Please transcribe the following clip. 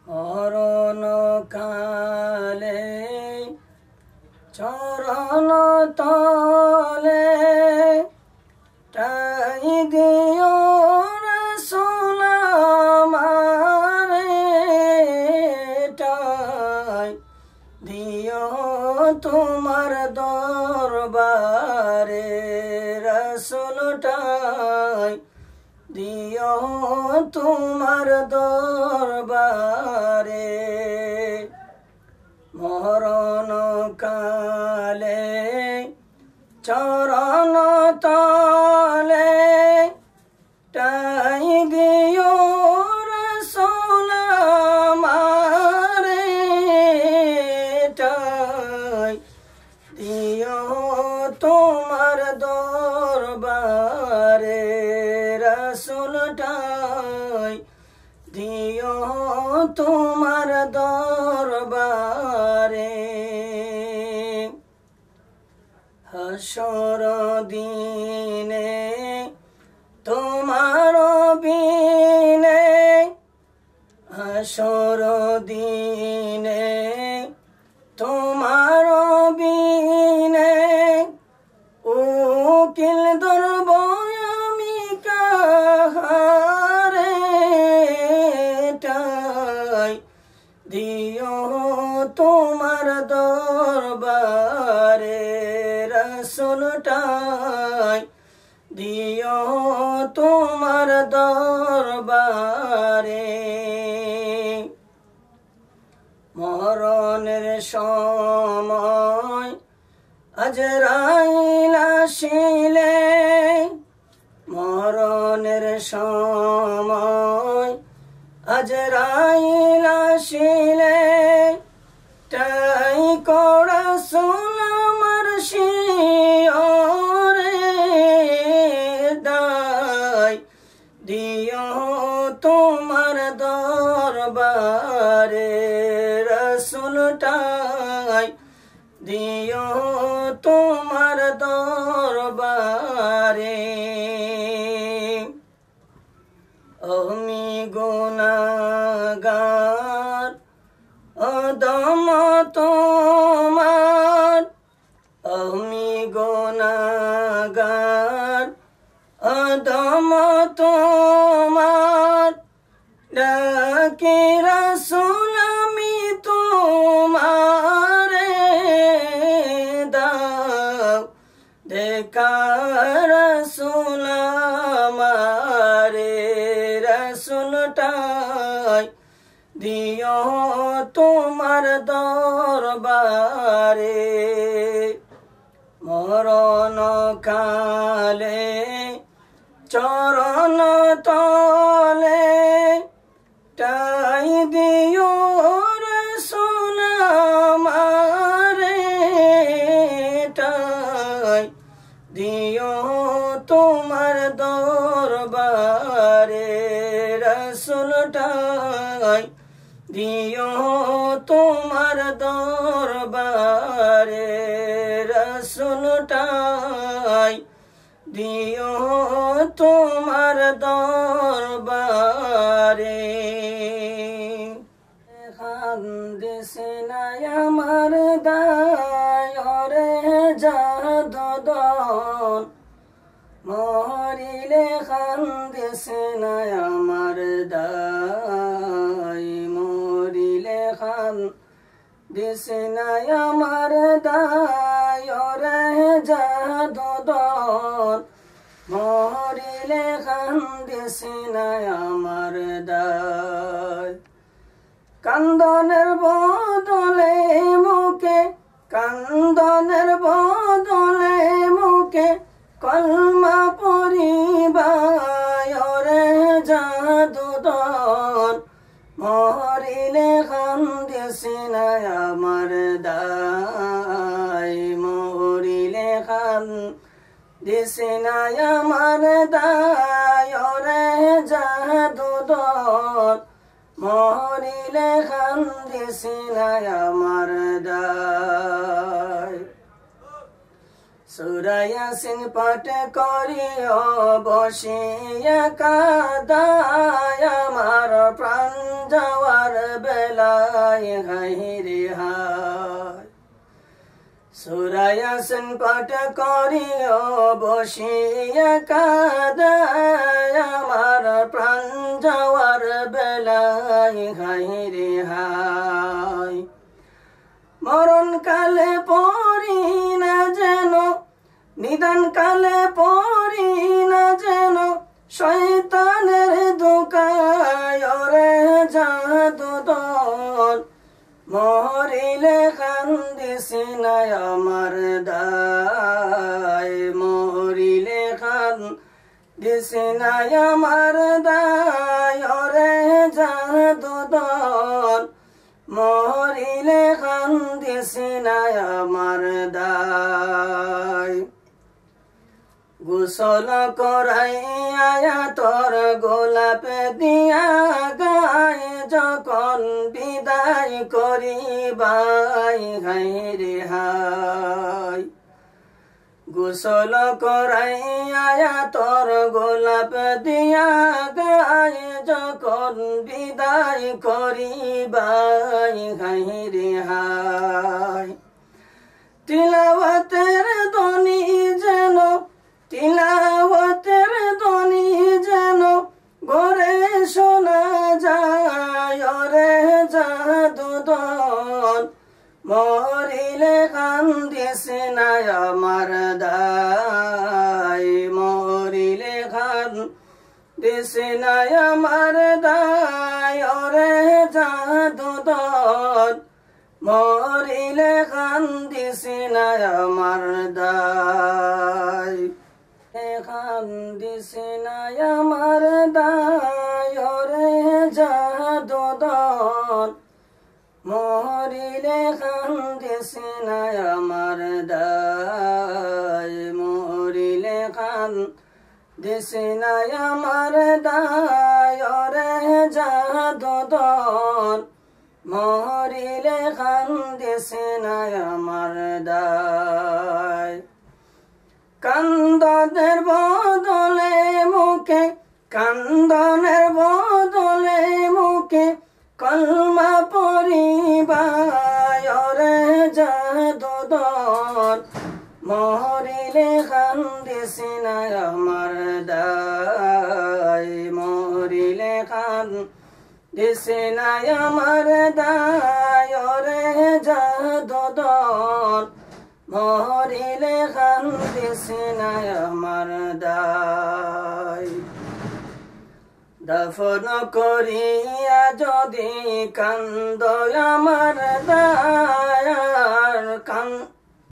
মরণ কালে চরণ তলে ঠাই দিও রাসূল আমারে, ঠাই দিও তোমার দরবারে রাসূল, ঠাই দিও তোমার দরবারে। মরণ কালে চরণ তলে ঠাই দিও রাসূল আমারে, ঠাই দিও তোমার দরবারে রাসূল, ঠাই দিও তোমার দরবারে। হাসর দিনে তোমার বিনে, হাসর দিনে তোমার বিনে উকিল ধরব আমি কাহারে, ঠাই দিও তোমার দরবারে রাসূল, ঠাই দিও তোমার দরবারে। মরণের সময় আজরাইল আসিলে, মরণের সময় আজরাইল আসিলে ঠাই করা রাসূল আমার শিয়রে, দাই দিও তোমার দরবারে রাসূল, ঠাই দিও তোমার দরবারে। আমি গুনাহগার অদম তোমার, আমি গুনাহগার অদম তোমার, ডাকি রাসূল আমি তোমারে, দাও দেখা রাসূল আমারে রাসূল, ঠাই দিও তোমার দরবারে। মরণ কালে চরণ তলে ঠাই দিও রাসূল আমারে, ঠাই দিও তোমার দরবারে রাসূল, ঠাই দিও তোমার দরবারে রাসূল, ঠাই দিও তোমার দরবারে। খান্দিসে নাই আমার দায়রে জাদুদন, মরিলে খান্দিসে নাই আমার দায়, মরিলে খান্দিসে নাই আমার দায়রে জাদুদন, মরিলে খান্দিসে নাই আমার দায়। কান্দনের বদলে মুখে, কান্দনের বদলে মুখে কলমা পরিবায়রে জাদুদন, মরিলে খান্দিসে নাই আমার দায়, মরিলে খান্দিসে নাই আমার দায়রে জাদুদন, মরিলে খান্দিসে নাই আমার দায়। সূরা ইয়াসিন পাঠ করিও বসিয়া কাদায় আমার প্রাণ যাওয়ার বেলায় হাইরে হায় সূরা ইয়াসিন পাঠ করিও বসিয়া কাঁদায় আমার প্রাণ যাওয়ার বেলায় হাইরে হায় মরণ কালে পড়ি না যেন নিদান কালে পড়ি না যেন শয়তানের ধোঁকায় রে জাদুদল মরিলে কান্দিসি না আমার দায় মরিলে কান্দিসি না আমার দায় রে জাদুদল মরিলে কান্দিসি না আমার দায় গোসল করাইয়া তোর গোলাপ দিয়া গায়ে যখন বিদায় করিবাই হাইরে হায় গোসল করাইয়া তোর গোলাপ দিয়া গায়ে যখন বিদায় করিবাই হাইরে হায় তিলাওয়াতের ধ্বনি যেন তিলাওয়াতের ধ্বনি যেন ঘরে শোনা যায় রে জাদুদল মরিলে কান্দিসি না আমার দায় মরিলে কান্দিসি না আমার দায় রে জাদুদল মরিলে কান্দিসি না আমার দায় কান্দিসি না আমার দায় রে জাদুদল মরিলে কান্দিসি না আমার দায় মরিলে কান্দিসি না আমার দায় রে জাদুদল মরিলে কান্দিসি না আমার দায় কান্দনের বদলে মুখে কান্দনের বদলে মুখে কলমা পড়িবায় রে জাদুদল মরিলে কান্দিসি না আমার দায় মরিলে কান্দিসি না আমার দায় রে জাদুদল মরিলে কান্দিসি না আমার দায় দাফন করিয়া যদি কান্দ আমার